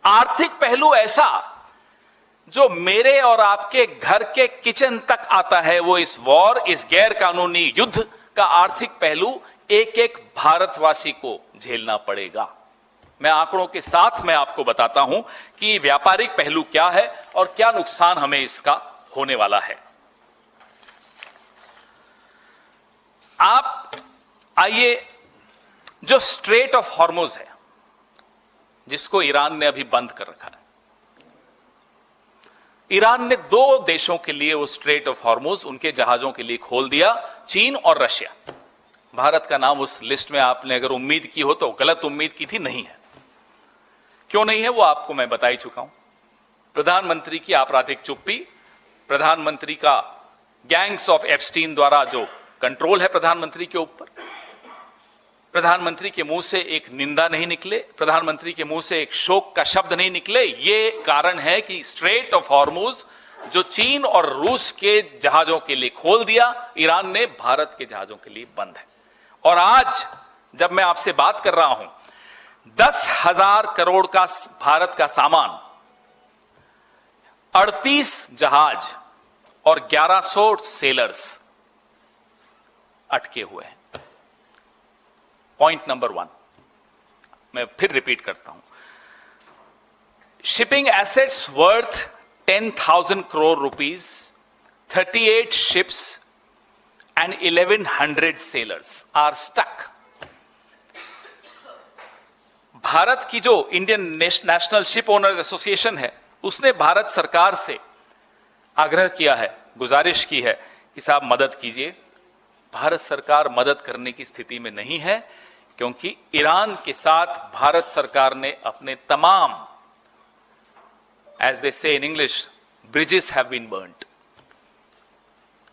आर्थिक पहलू ऐसा जो मेरे और आपके घर के किचन तक आता है, वो इस वॉर, इस गैर कानूनी युद्ध का आर्थिक पहलू एक एक भारतवासी को झेलना पड़ेगा। मैं आंकड़ों के साथ मैं आपको बताता हूं कि व्यापारिक पहलू क्या है और क्या नुकसान हमें इसका होने वाला है। आप आइए, जो स्ट्रेट ऑफ हॉर्मुज है, जिसको ईरान ने अभी बंद कर रखा है, ईरान ने दो देशों के लिए वो स्ट्रेट ऑफ हॉर्मुज उनके जहाजों के लिए खोल दिया, चीन और रशिया। भारत का नाम उस लिस्ट में आपने अगर उम्मीद की हो तो गलत उम्मीद की थी, नहीं है। क्यों नहीं है वो आपको मैं बता ही चुका हूं। प्रधानमंत्री की आपराधिक चुप्पी, प्रधानमंत्री का गैंग्स ऑफ एप्स्टीन द्वारा जो कंट्रोल है प्रधानमंत्री के ऊपर, प्रधानमंत्री के मुंह से एक निंदा नहीं निकले, प्रधानमंत्री के मुंह से एक शोक का शब्द नहीं निकले, ये कारण है कि स्ट्रेट ऑफ हॉर्मुज जो चीन और रूस के जहाजों के लिए खोल दिया, ईरान ने भारत के जहाजों के लिए बंद है। और आज जब मैं आपसे बात कर रहा हूं, 10,000 करोड़ का भारत का सामान, 38 जहाज और 1100 सेलर्स अटके हुए हैं। पॉइंट नंबर 1 मैं फिर रिपीट करता हूं, shipping assets worth 10,000 crore rupees, 38 ships and 1,100 sailors are stuck. Bharat की जो Indian national ship owners association है, उसने भारत सरकार से आग्रह किया है, गुजारिश की है कि साहब मदद कीजिए। भारत सरकार मदद करने की स्थिति में नहीं है, क्योंकि ईरान के साथ भारत सरकार ने अपने तमाम, as they say in English, bridges have been burnt,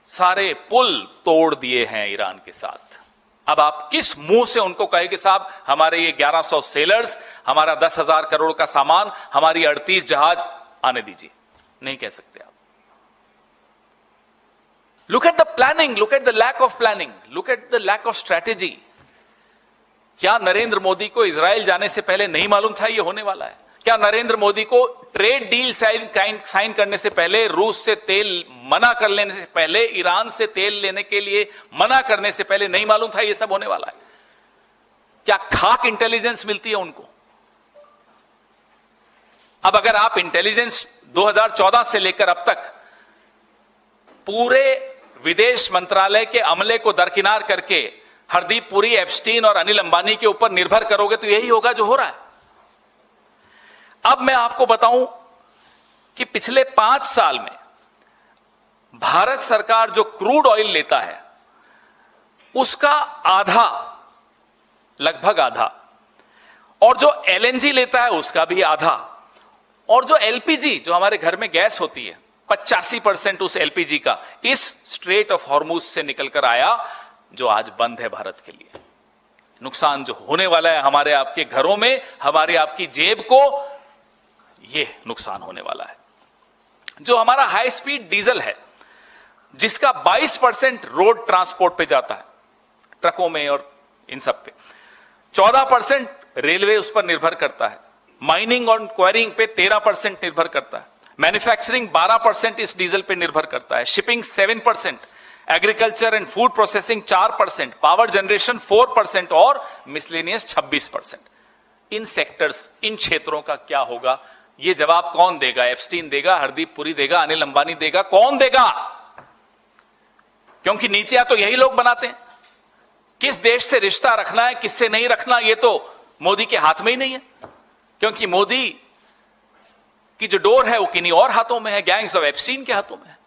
सारे पुल तोड़ दिए हैं ईरान के साथ। अब आप किस मुंह से उनको कहे कि साहब हमारे ये 1100 सेलर्स, हमारा 10,000 करोड़ का सामान, हमारी 38 जहाज आने दीजिए? नहीं कह सकते आप। Look at the planning, look at the lack of planning, look at the lack of strategy. क्या नरेंद्र मोदी को इजराइल जाने से पहले नहीं मालूम था ये होने वाला है? क्या नरेंद्र मोदी को ट्रेड डील साइन करने से पहले, रूस से तेल मना कर लेने से पहले, ईरान से तेल लेने के लिए मना करने से पहले नहीं मालूम था ये सब होने वाला है? क्या खाक इंटेलिजेंस मिलती है उनको? अब अगर आप इंटेलिजेंस 2014 से लेकर अब तक पूरे विदेश मंत्रालय के अमले को दरकिनार करके हरदीप पुरी, एप्स्टीन और अनिल अंबानी के ऊपर निर्भर करोगे तो यही होगा जो हो रहा है। अब मैं आपको बताऊं कि पिछले 5 साल में भारत सरकार जो क्रूड ऑयल लेता है उसका आधा, लगभग आधा, और जो एलएनजी लेता है उसका भी आधा, और जो एलपीजी, जो हमारे घर में गैस होती है, 85% उस एलपीजी का इस स्ट्रेट ऑफ हॉर्मुज से निकलकर आया, जो आज बंद है भारत के लिए। नुकसान जो होने वाला है हमारे आपके घरों में, हमारे आपकी जेब को, ये नुकसान होने वाला है। जो हमारा हाई स्पीड डीजल है, जिसका 22% रोड ट्रांसपोर्ट पे जाता है, ट्रकों में और इन सब पे, 14% रेलवे उस पर निर्भर करता है, माइनिंग और क्वायरिंग पे 13% निर्भर करता है, मैन्युफैक्चरिंग 12% इस डीजल पे निर्भर करता है, shipping 7%, agriculture and food processing 4%, power generation 4% और मिसलेनियस 26%। इन सेक्टर्स, इन क्षेत्रों का क्या होगा, ये जवाब कौन देगा? एप्स्टीन देगा, हरदीप पुरी देगा, अनिल अंबानी देगा? कौन देगा? क्योंकि नीतियां तो यही लोग बनाते हैं। किस देश से रिश्ता रखना है, किससे नहीं रखना, ये तो मोदी के हाथ में ही नहीं है, क्योंकि मोदी की जो डोर है वो किन्हीं और हाथों में है, गैंग्स ऑफ एप्स्टीन के हाथों में है।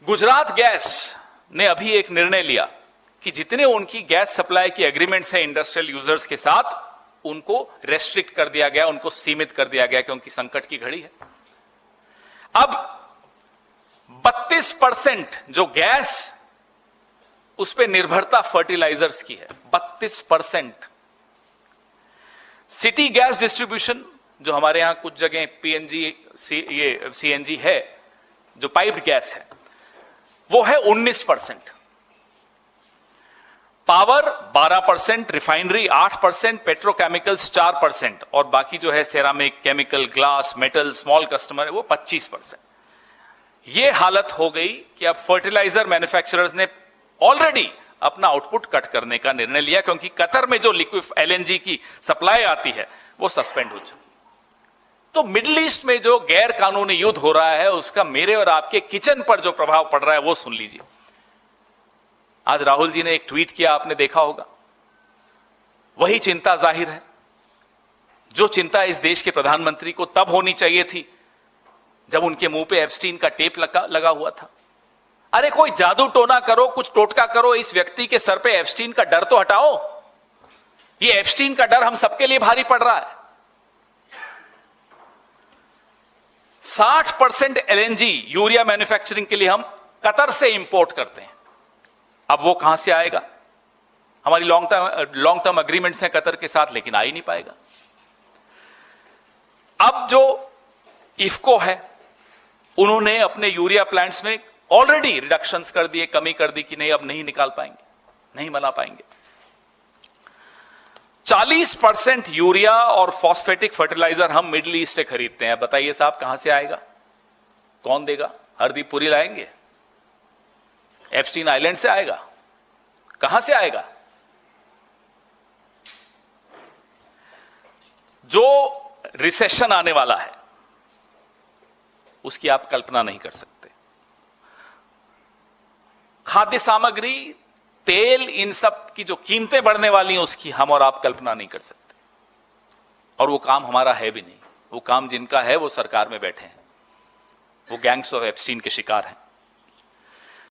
गुजरात गैस ने अभी एक निर्णय लिया कि जितने उनकी गैस सप्लाई की एग्रीमेंट्स है इंडस्ट्रियल यूजर्स के साथ, उनको रेस्ट्रिक्ट कर दिया गया, उनको सीमित कर दिया गया, क्योंकि संकट की घड़ी है। अब 32% जो गैस, उस पे निर्भरता फर्टिलाइजर्स की है, 32%। सिटी गैस डिस्ट्रीब्यूशन, जो हमारे यहां कुछ जगह पीएनजी, ये सीएनजी है, जो पाइप्ड गैस है, वो है 19%। पावर 12%, रिफाइनरी 8%, पेट्रोकेमिकल्स 4% और बाकी जो है ceramic, chemical, glass, metal, small customer है वो 25%। ये हालत हो गई कि अब फर्टिलाइजर मैन्युफैक्चरर्स ने ऑलरेडी अपना आउटपुट कट करने का निर्णय लिया, क्योंकि कतर में जो लिक्विड एलएनजी की सप्लाई आती है वो सस्पेंड हो चुकी। तो मिडिल ईस्ट में जो गैर कानूनी युद्ध हो रहा है उसका मेरे और आपके किचन पर जो प्रभाव पड़ रहा है वो सुन लीजिए। आज राहुल जी ने एक ट्वीट किया, आपने देखा होगा। वही चिंता जाहिर है जो चिंता इस देश के प्रधानमंत्री को तब होनी चाहिए थी जब उनके मुंह पे एप्स्टीन का टेप लगा हुआ था। अरे कोई जादू टोना करो, कुछ टोटका करो, इस व्यक्ति के सर पे एप्स्टीन का डर तो हटाओ। ये एप्स्टीन का डर हम सबके लिए भारी पड़ रहा है। 60% एलएनजी यूरिया मैन्युफैक्चरिंग के लिए हम कतर से इंपोर्ट करते हैं। अब वो कहां से आएगा? हमारी लॉन्ग टर्म एग्रीमेंट्स हैं कतर के साथ, लेकिन आ ही नहीं पाएगा। अब जो इफको है उन्होंने अपने यूरिया प्लांट्स में ऑलरेडी रिडक्शंस कर दिए, कमी कर दी कि नहीं अब नहीं निकाल पाएंगे, नहीं बना पाएंगे। 40% यूरिया और फॉस्फेटिक फर्टिलाइजर हम मिडिल ईस्ट से खरीदते हैं। बताइए साहब कहां से आएगा? कौन देगा? हरदीप पुरी लाएंगे? एप्स्टीन आइलैंड से आएगा? कहां से आएगा? जो रिसेशन आने वाला है उसकी आप कल्पना नहीं कर सकते। खाद्य सामग्री, तेल, इन सब की जो कीमतें बढ़ने वाली हैं उसकी हम और आप कल्पना नहीं कर सकते। और वो काम हमारा है भी नहीं। वो काम जिनका है वो सरकार में बैठे हैं, वो गैंग्स ऑफ एप्स्टीन के शिकार हैं।